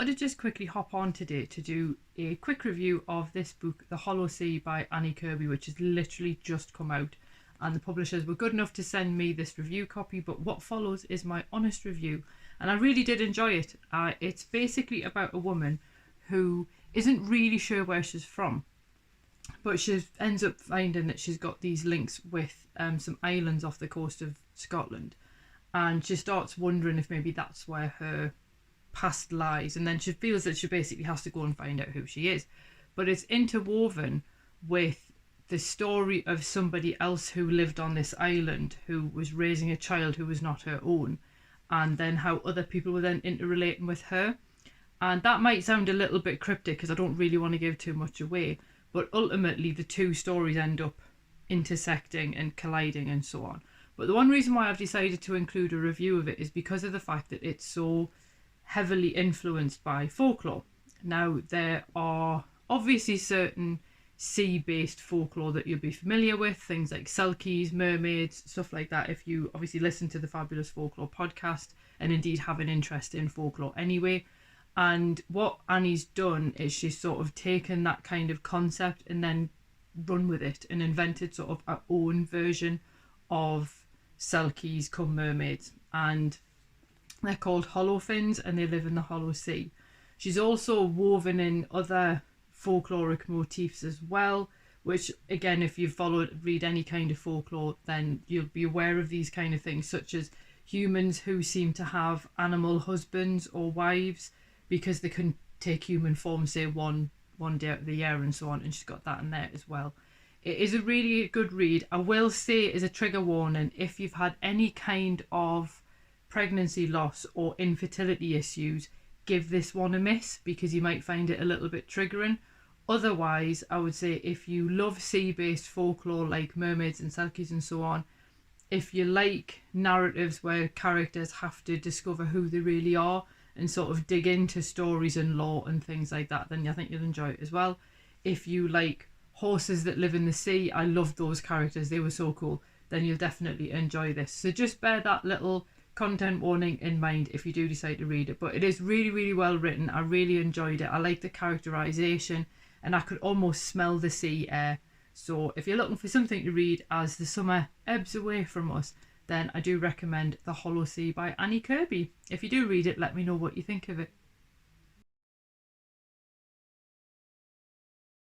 wanted to just quickly hop on today to do a quick review of this book, The Hollow Sea by Annie Kirby, which has literally just come out. And the publishers were good enough to send me this review copy, but what follows is my honest review. And I really did enjoy it. It's basically about a woman who isn't really sure where she's from, but she ends up finding that she's got these links with some islands off the coast of Scotland. And she starts wondering if maybe that's where her past lies, and then she feels that she basically has to go and find out who she is. But it's interwoven with the story of somebody else who lived on this island, who was raising a child who was not her own, and then how other people were then interrelating with her. And that might sound a little bit cryptic because I don't really want to give too much away, but ultimately the two stories end up intersecting and colliding and so on. But the one reason why I've decided to include a review of it is because of the fact that it's so heavily influenced by folklore. Now, there are obviously certain sea-based folklore that you'll be familiar with, things like selkies, mermaids, stuff like that, if you obviously listen to the Fabulous Folklore podcast and indeed have an interest in folklore anyway. And what Annie's done is she's sort of taken that kind of concept and then run with it and invented sort of her own version of selkies come mermaids, and they're called hollowfins and they live in the Hollow Sea. She's also woven in other folkloric motifs as well, which again, if you've read any kind of folklore, then you'll be aware of these kind of things, such as humans who seem to have animal husbands or wives because they can take human form, say one day out of the year and so on, and she's got that in there as well. It is a really good read. I will say, as a trigger warning, if you've had any kind of pregnancy loss or infertility issues, give this one a miss because you might find it a little bit triggering. Otherwise, I would say if you love sea-based folklore like mermaids and selkies and so on, if you like narratives where characters have to discover who they really are and sort of dig into stories and lore and things like that, then I think you'll enjoy it as well. If you like horses that live in the sea, I loved those characters, they were so cool, then you'll definitely enjoy this. So just bear that little content warning in mind if you do decide to read it. But it is really, really well written. I really enjoyed it. I like the characterization and I could almost smell the sea air. So if you're looking for something to read as the summer ebbs away from us, then I do recommend The Hollow Sea by Annie Kirby. If you do read it, let me know what you think of it.